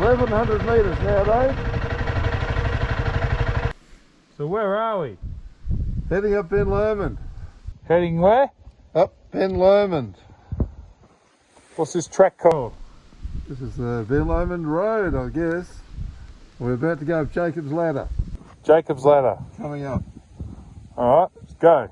1100 metres nowadays. So where are we? Heading up Ben Lomond. Heading where? Up Ben Lomond. What's this track called? This is the Ben Lomond Road, I guess. We're about to go up Jacob's Ladder. Jacob's Ladder. Coming up. Alright, let's go.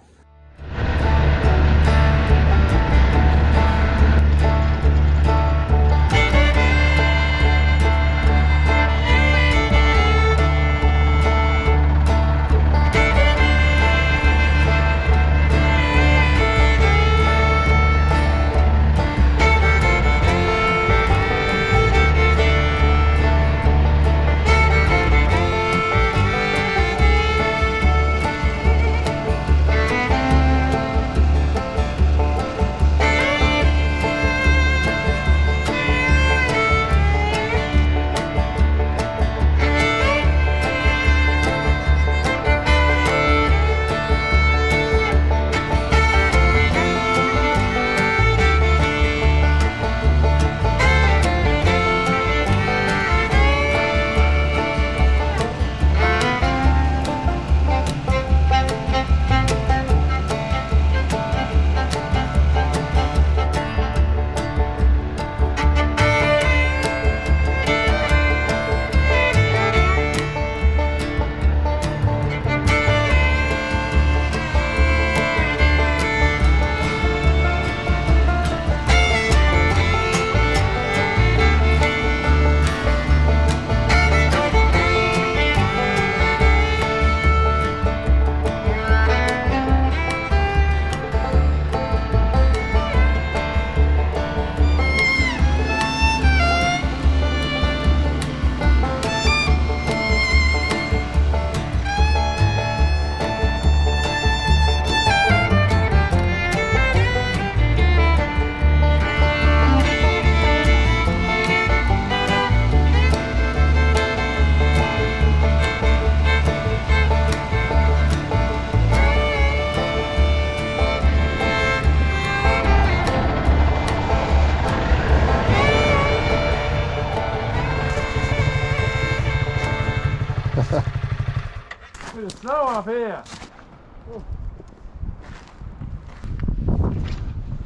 There's snow up here.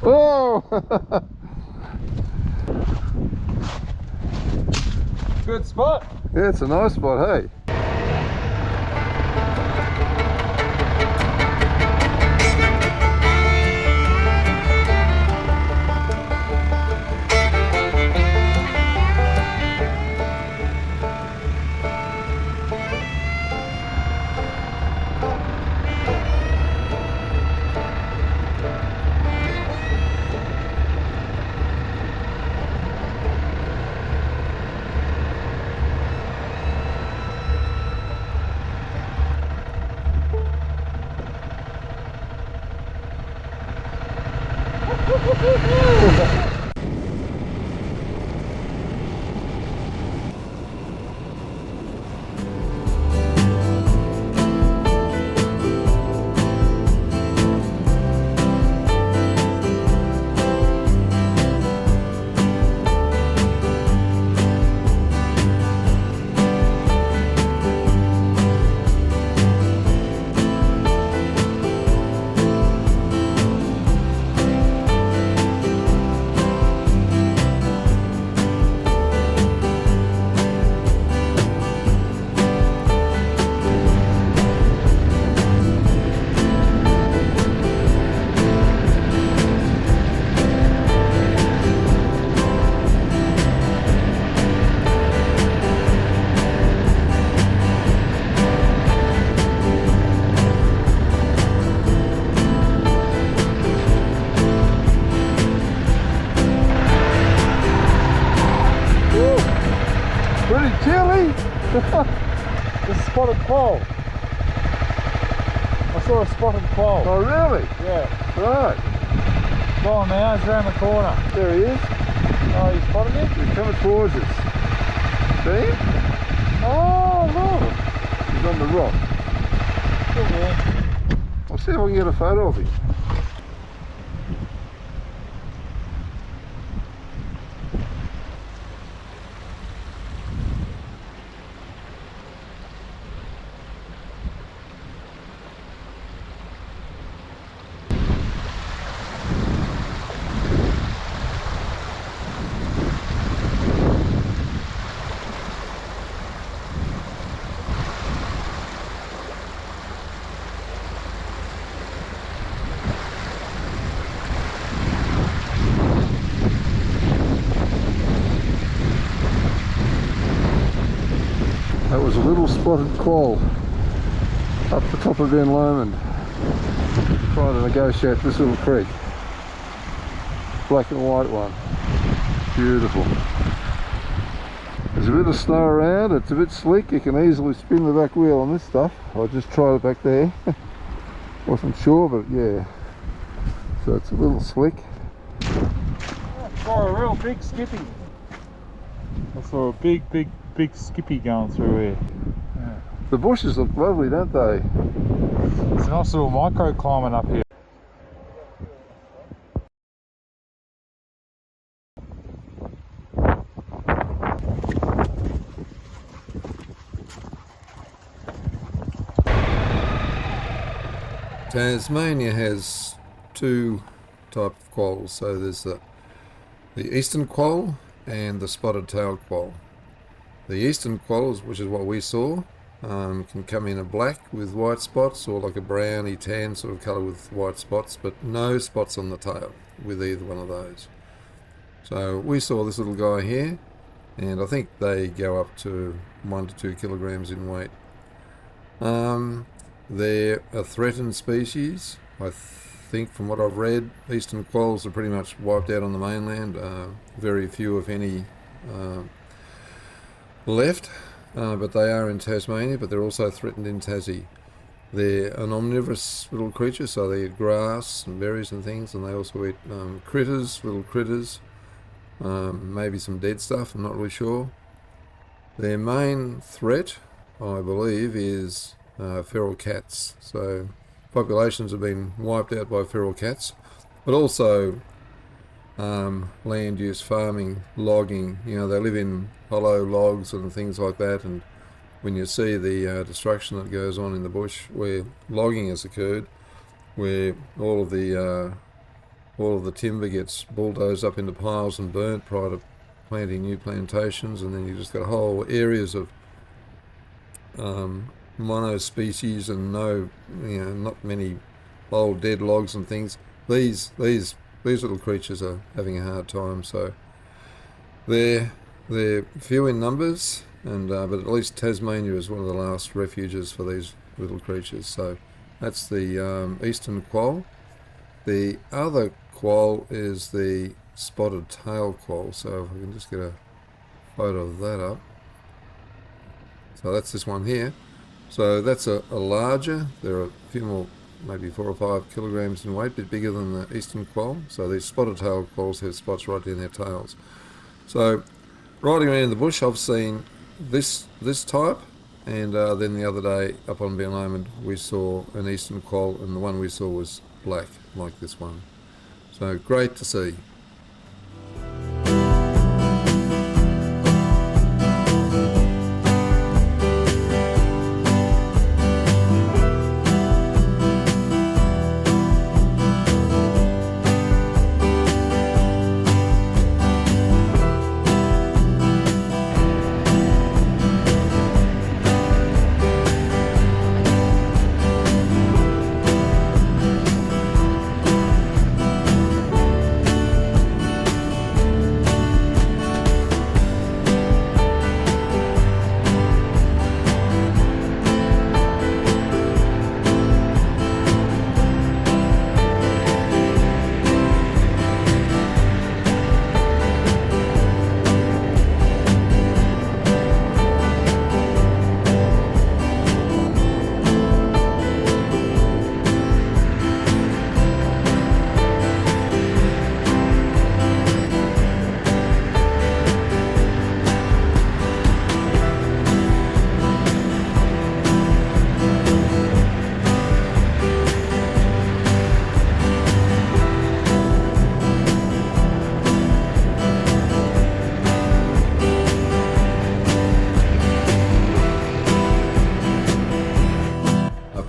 Oh! Good spot. Yeah, it's a nice spot, hey? This is spotted quoll. I saw a spotted quoll. Oh, really? Yeah. Right. Go on now, he's around the corner. There he is. Oh, you spotted him? He's coming towards us. See him? Oh, look. He's on the rock. Good man. I'll see if I can get a photo of him. little spotted quoll up the top of Ben Lomond. Trying to negotiate this little creek. Black and white one. Beautiful. There's a bit of snow around, it's a bit slick, you can easily spin the back wheel on this stuff. I just tried it back there. Wasn't sure, but yeah. So it's a little slick. I saw a real big skippy. I saw a big skippy going through here. Yeah. The bushes look lovely, don't they? It's a nice little microclimate up here. Tasmania has two types of quolls. So there's the eastern quoll and the spotted tail quoll. The eastern quolls, which is what we saw, can come in a black with white spots or like a browny tan sort of colour with white spots, but no spots on the tail with either one of those. So we saw this little guy here, and I think they go up to 1 to 2 kilograms in weight. They're a threatened species. I think from what I've read, eastern quolls are pretty much wiped out on the mainland. Very few, if any, left, but they are in Tasmania, but they're also threatened in Tassie. They're an omnivorous little creature, so they eat grass and berries and things, and they also eat critters, little critters, maybe some dead stuff, I'm not really sure. Their main threat, I believe, is feral cats. So populations have been wiped out by feral cats, but also land use, farming, logging. You know, they live in hollow logs and things like that, and when you see the destruction that goes on in the bush where logging has occurred, where all of the timber gets bulldozed up into piles and burnt prior to planting new plantations, and then you just got whole areas of mono-species and not many old dead logs and things. These little creatures are having a hard time. So they're few in numbers, and but at least Tasmania is one of the last refuges for these little creatures. So that's the eastern quoll. The other quoll is the spotted tail quoll. So if I can just get a photo of that up. So that's this one here. So that's a larger, they're a few more, maybe 4 or 5 kilograms in weight, a bit bigger than the eastern quoll. So these spotted tail quolls have spots right in their tails. So riding around in the bush, I've seen this type, and then the other day up on Ben Lomond we saw an eastern quoll, and the one we saw was black, like this one. So great to see.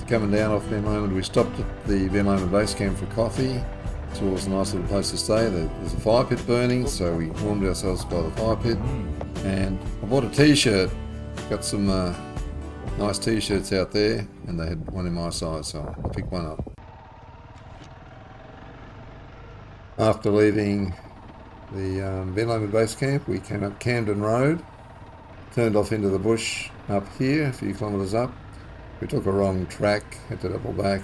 Coming down off Ben Lomond, we stopped at the Ben Lomond Base Camp for coffee. So it was a nice little place to stay. There's a fire pit burning, so we warmed ourselves by the fire pit. And I bought a t-shirt, got some nice t-shirts out there, and they had one in my size, so I picked one up. After leaving the Ben Lomond Base Camp, we came up Camden Road, turned off into the bush up here, a few kilometres up. We took a wrong track, had to double back,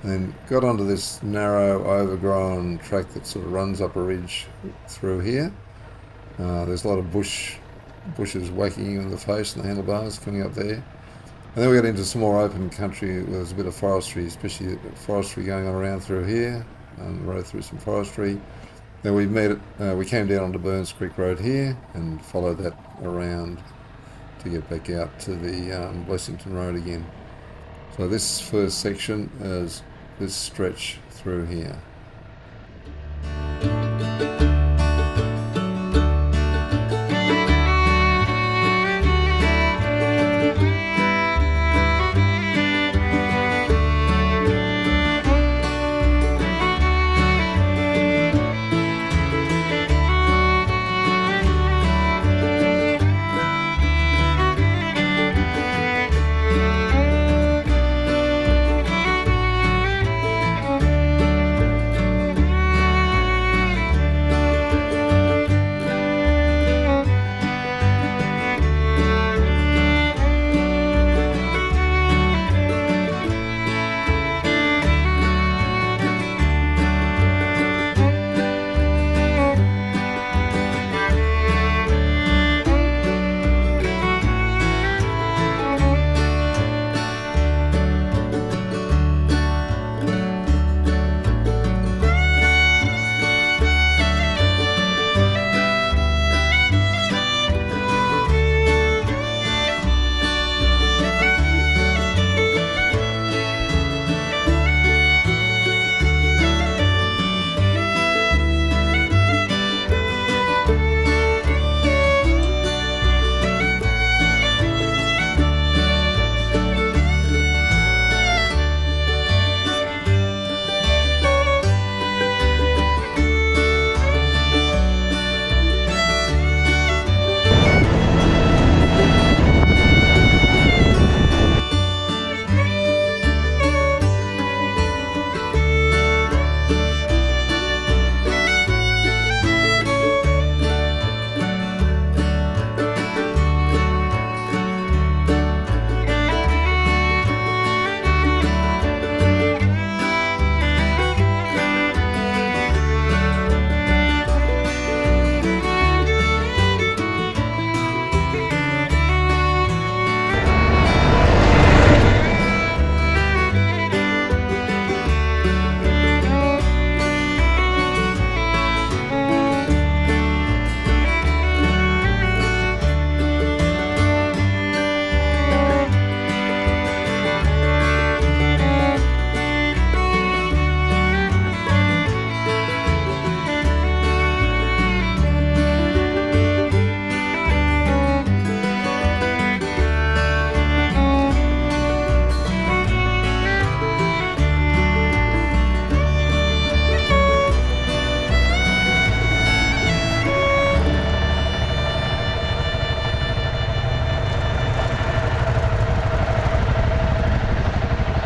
and then got onto this narrow, overgrown track that sort of runs up a ridge through here. There's a lot of bushes whacking you in the face and the handlebars coming up there. And then we got into some more open country where there's a bit of forestry, especially forestry going on around through here, and rode through some forestry. Then we came down onto Burns Creek Road here and followed that around to get back out to the Blessington Road again. So this first section is this stretch through here.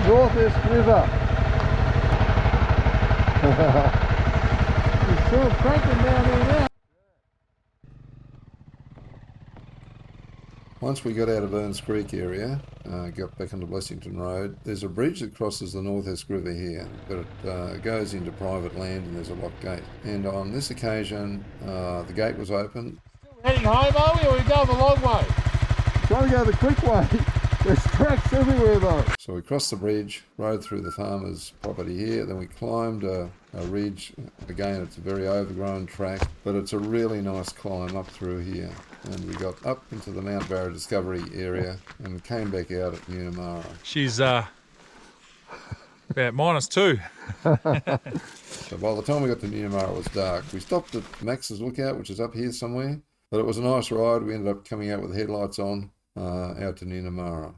Northwest River. It's sort of cranking down here now. Once we got out of Burns Creek area, got back onto Blessington Road, there's a bridge that crosses the Northwest River here, but it goes into private land and there's a lock gate. And on this occasion, the gate was open. Still heading home, are we, or are we going the long way? Trying to go the quick way. There's tracks everywhere though. So we crossed the bridge, rode through the farmer's property here, then we climbed a ridge. Again, it's a very overgrown track, but it's a really nice climb up through here. And we got up into the Mt Barrow Discovery area and came back out at Nunamara. She's about -2. So by the time we got to Nunamara, it was dark. We stopped at Max's Lookout, which is up here somewhere. But it was a nice ride. We ended up coming out with the headlights on, out to Nunamara.